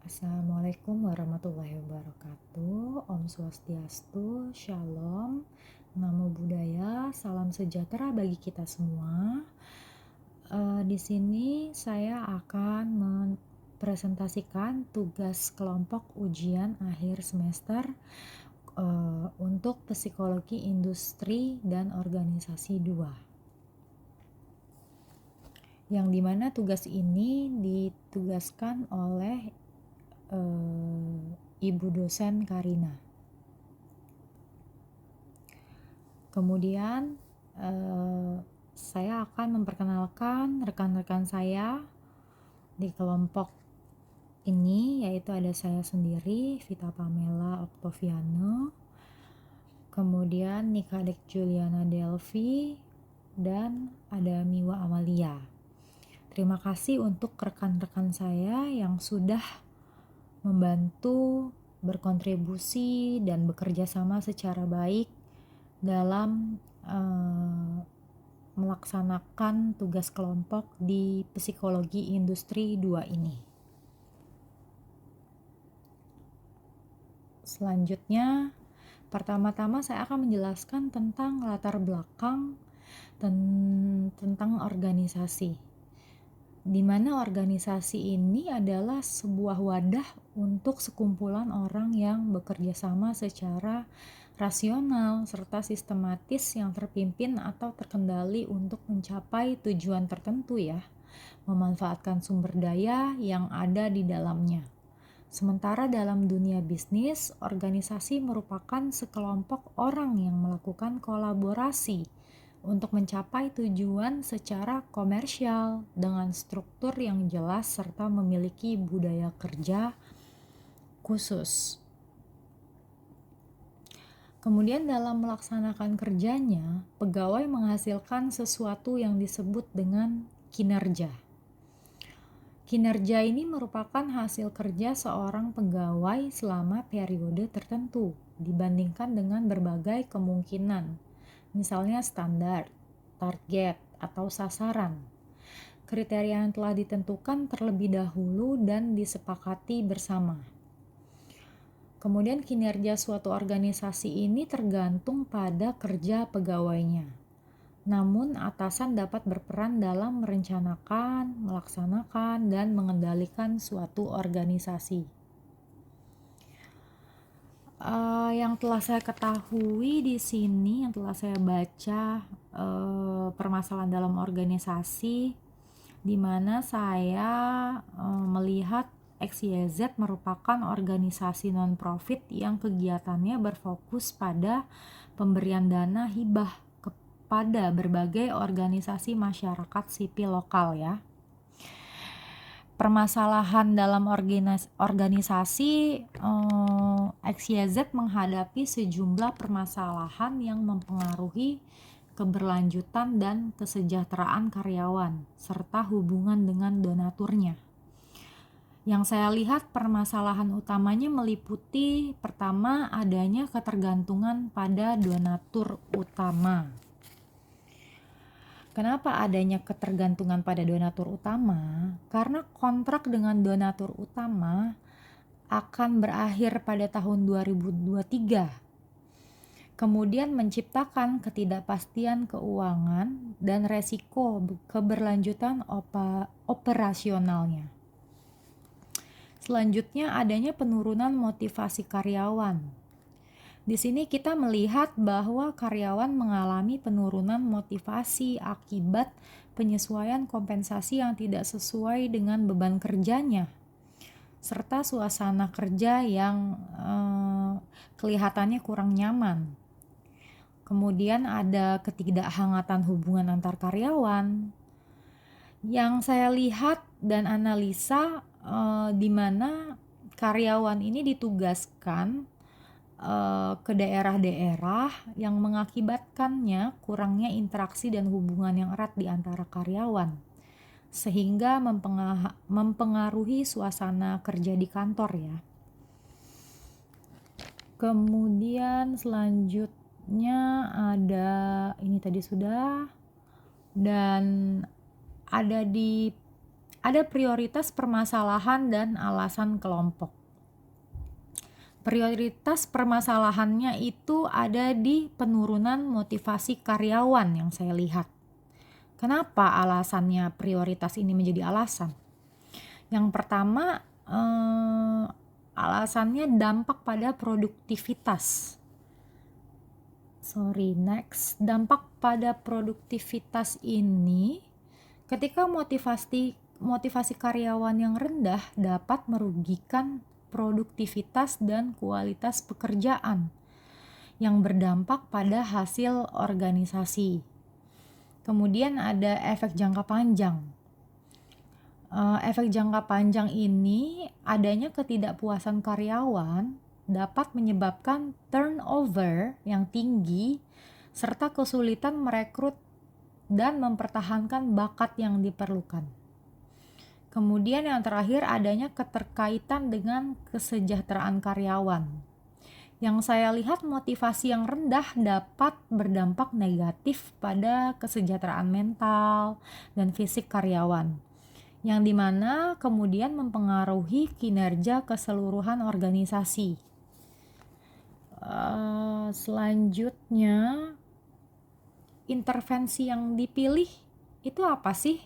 Assalamualaikum warahmatullahi wabarakatuh. Om Swastiastu, Shalom, Namo Buddhaya, salam sejahtera bagi kita semua. Di sini saya akan mempresentasikan tugas kelompok ujian akhir semester untuk psikologi industri dan organisasi 2. Yang dimana tugas ini ditugaskan oleh Ibu dosen Karina. Kemudian saya akan memperkenalkan rekan-rekan saya di kelompok ini, yaitu ada saya sendiri, Vita Pamela Oktoviano, kemudian Nikadek Juliana Delvi, dan ada Miwa Amalia. Terima kasih untuk rekan-rekan saya yang sudah membantu, berkontribusi, dan bekerja sama secara baik dalam melaksanakan tugas kelompok di psikologi industri 2 ini. Selanjutnya, pertama-tama saya akan menjelaskan tentang latar belakang tentang organisasi, di mana organisasi ini adalah sebuah wadah untuk sekumpulan orang yang bekerja sama secara rasional serta sistematis yang terpimpin atau terkendali untuk mencapai tujuan tertentu ya, memanfaatkan sumber daya yang ada di dalamnya. Sementara dalam dunia bisnis, organisasi merupakan sekelompok orang yang melakukan kolaborasi untuk mencapai tujuan secara komersial dengan struktur yang jelas serta memiliki budaya kerja khusus. Kemudian dalam melaksanakan kerjanya, pegawai menghasilkan sesuatu yang disebut dengan kinerja. Kinerja ini merupakan hasil kerja seorang pegawai selama periode tertentu dibandingkan dengan berbagai kemungkinan. Misalnya standar, target, atau sasaran. Kriteria yang telah ditentukan terlebih dahulu dan disepakati bersama. Kemudian kinerja suatu organisasi ini tergantung pada kerja pegawainya. Namun atasan dapat berperan dalam merencanakan, melaksanakan, dan mengendalikan suatu organisasi. Yang telah saya ketahui di sini, yang telah saya baca permasalahan dalam organisasi, di mana saya melihat XYZ merupakan organisasi non-profit yang kegiatannya berfokus pada pemberian dana hibah kepada berbagai organisasi masyarakat sipil lokal ya. Permasalahan dalam organisasi XYZ menghadapi sejumlah permasalahan yang mempengaruhi keberlanjutan dan kesejahteraan karyawan serta hubungan dengan donaturnya. Yang saya lihat permasalahan utamanya meliputi pertama adanya ketergantungan pada donatur utama. Kenapa adanya ketergantungan pada donatur utama? Karena kontrak dengan donatur utama akan berakhir pada tahun 2023. Kemudian menciptakan ketidakpastian keuangan dan resiko keberlanjutan operasionalnya. Selanjutnya adanya penurunan motivasi karyawan. Di sini kita melihat bahwa karyawan mengalami penurunan motivasi akibat penyesuaian kompensasi yang tidak sesuai dengan beban kerjanya, serta suasana kerja yang kelihatannya kurang nyaman. Kemudian ada ketidakhangatan hubungan antar karyawan. Yang saya lihat dan analisa di mana karyawan ini ditugaskan ke daerah-daerah yang mengakibatkannya kurangnya interaksi dan hubungan yang erat di antara karyawan, sehingga mempengaruhi suasana kerja di kantor ya. Kemudian selanjutnya ada ini tadi sudah, dan ada ada prioritas permasalahan dan alasan kelompok. Prioritas permasalahannya itu ada di penurunan motivasi karyawan yang saya lihat. Kenapa alasannya prioritas ini menjadi alasan? Yang pertama, alasannya dampak pada produktivitas. Dampak pada produktivitas ini ketika motivasi karyawan yang rendah dapat merugikan produktivitas dan kualitas pekerjaan yang berdampak pada hasil organisasi. Kemudian ada efek jangka panjang. Efek jangka panjang ini adanya ketidakpuasan karyawan dapat menyebabkan turnover yang tinggi serta kesulitan merekrut dan mempertahankan bakat yang diperlukan. Kemudian yang terakhir adanya keterkaitan dengan kesejahteraan karyawan. Yang saya lihat motivasi yang rendah dapat berdampak negatif pada kesejahteraan mental dan fisik karyawan, yang dimana kemudian mempengaruhi kinerja keseluruhan organisasi. Selanjutnya, intervensi yang dipilih itu apa sih?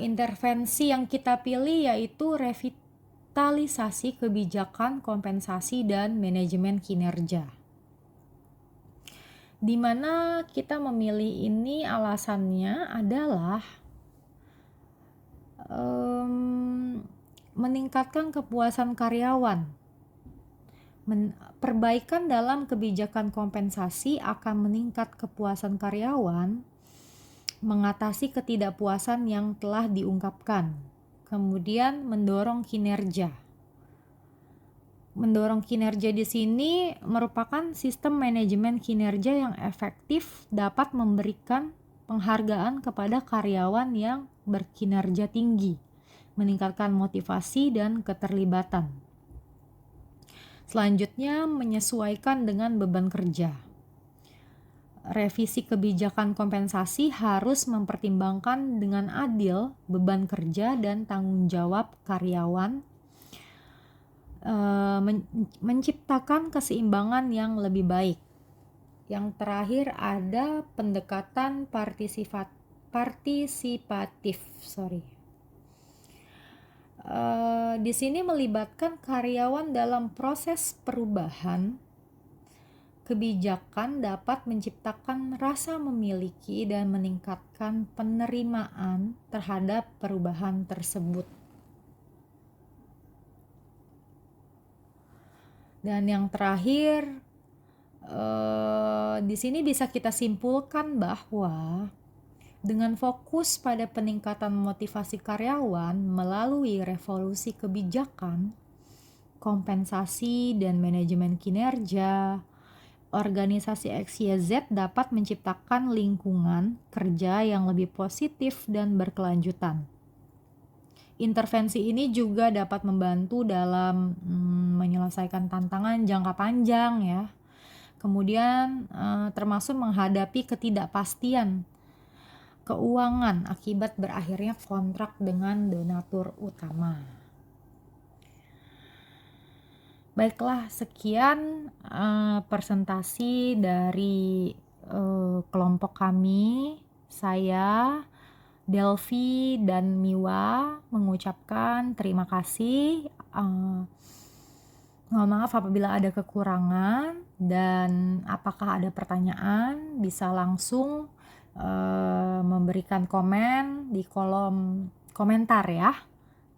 Intervensi yang kita pilih yaitu revitalisasi kebijakan kompensasi dan manajemen kinerja. Di mana kita memilih ini alasannya adalah meningkatkan kepuasan karyawan. Perbaikan dalam kebijakan kompensasi akan meningkat kepuasan karyawan, mengatasi ketidakpuasan yang telah diungkapkan, kemudian mendorong kinerja. Mendorong kinerja di sini merupakan sistem manajemen kinerja yang efektif dapat memberikan penghargaan kepada karyawan yang berkinerja tinggi, meningkatkan motivasi dan keterlibatan. Selanjutnya, menyesuaikan dengan beban kerja. Revisi kebijakan kompensasi harus mempertimbangkan dengan adil beban kerja dan tanggung jawab karyawan, menciptakan keseimbangan yang lebih baik. Yang terakhir ada pendekatan partisipatif. Di sini melibatkan karyawan dalam proses perubahan. Kebijakan dapat menciptakan rasa memiliki dan meningkatkan penerimaan terhadap perubahan tersebut. Dan yang terakhir, di sini bisa kita simpulkan bahwa dengan fokus pada peningkatan motivasi karyawan melalui revolusi kebijakan, kompensasi, dan manajemen kinerja, organisasi XYZ dapat menciptakan lingkungan kerja yang lebih positif dan berkelanjutan. Intervensi ini juga dapat membantu dalam menyelesaikan tantangan jangka panjang ya. Kemudian termasuk menghadapi ketidakpastian keuangan akibat berakhirnya kontrak dengan donatur utama. Baiklah, sekian presentasi dari kelompok kami. Saya, Delvi dan Miwa mengucapkan terima kasih. Mohon maaf apabila ada kekurangan, dan apakah ada pertanyaan bisa langsung memberikan komen di kolom komentar ya.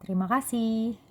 Terima kasih.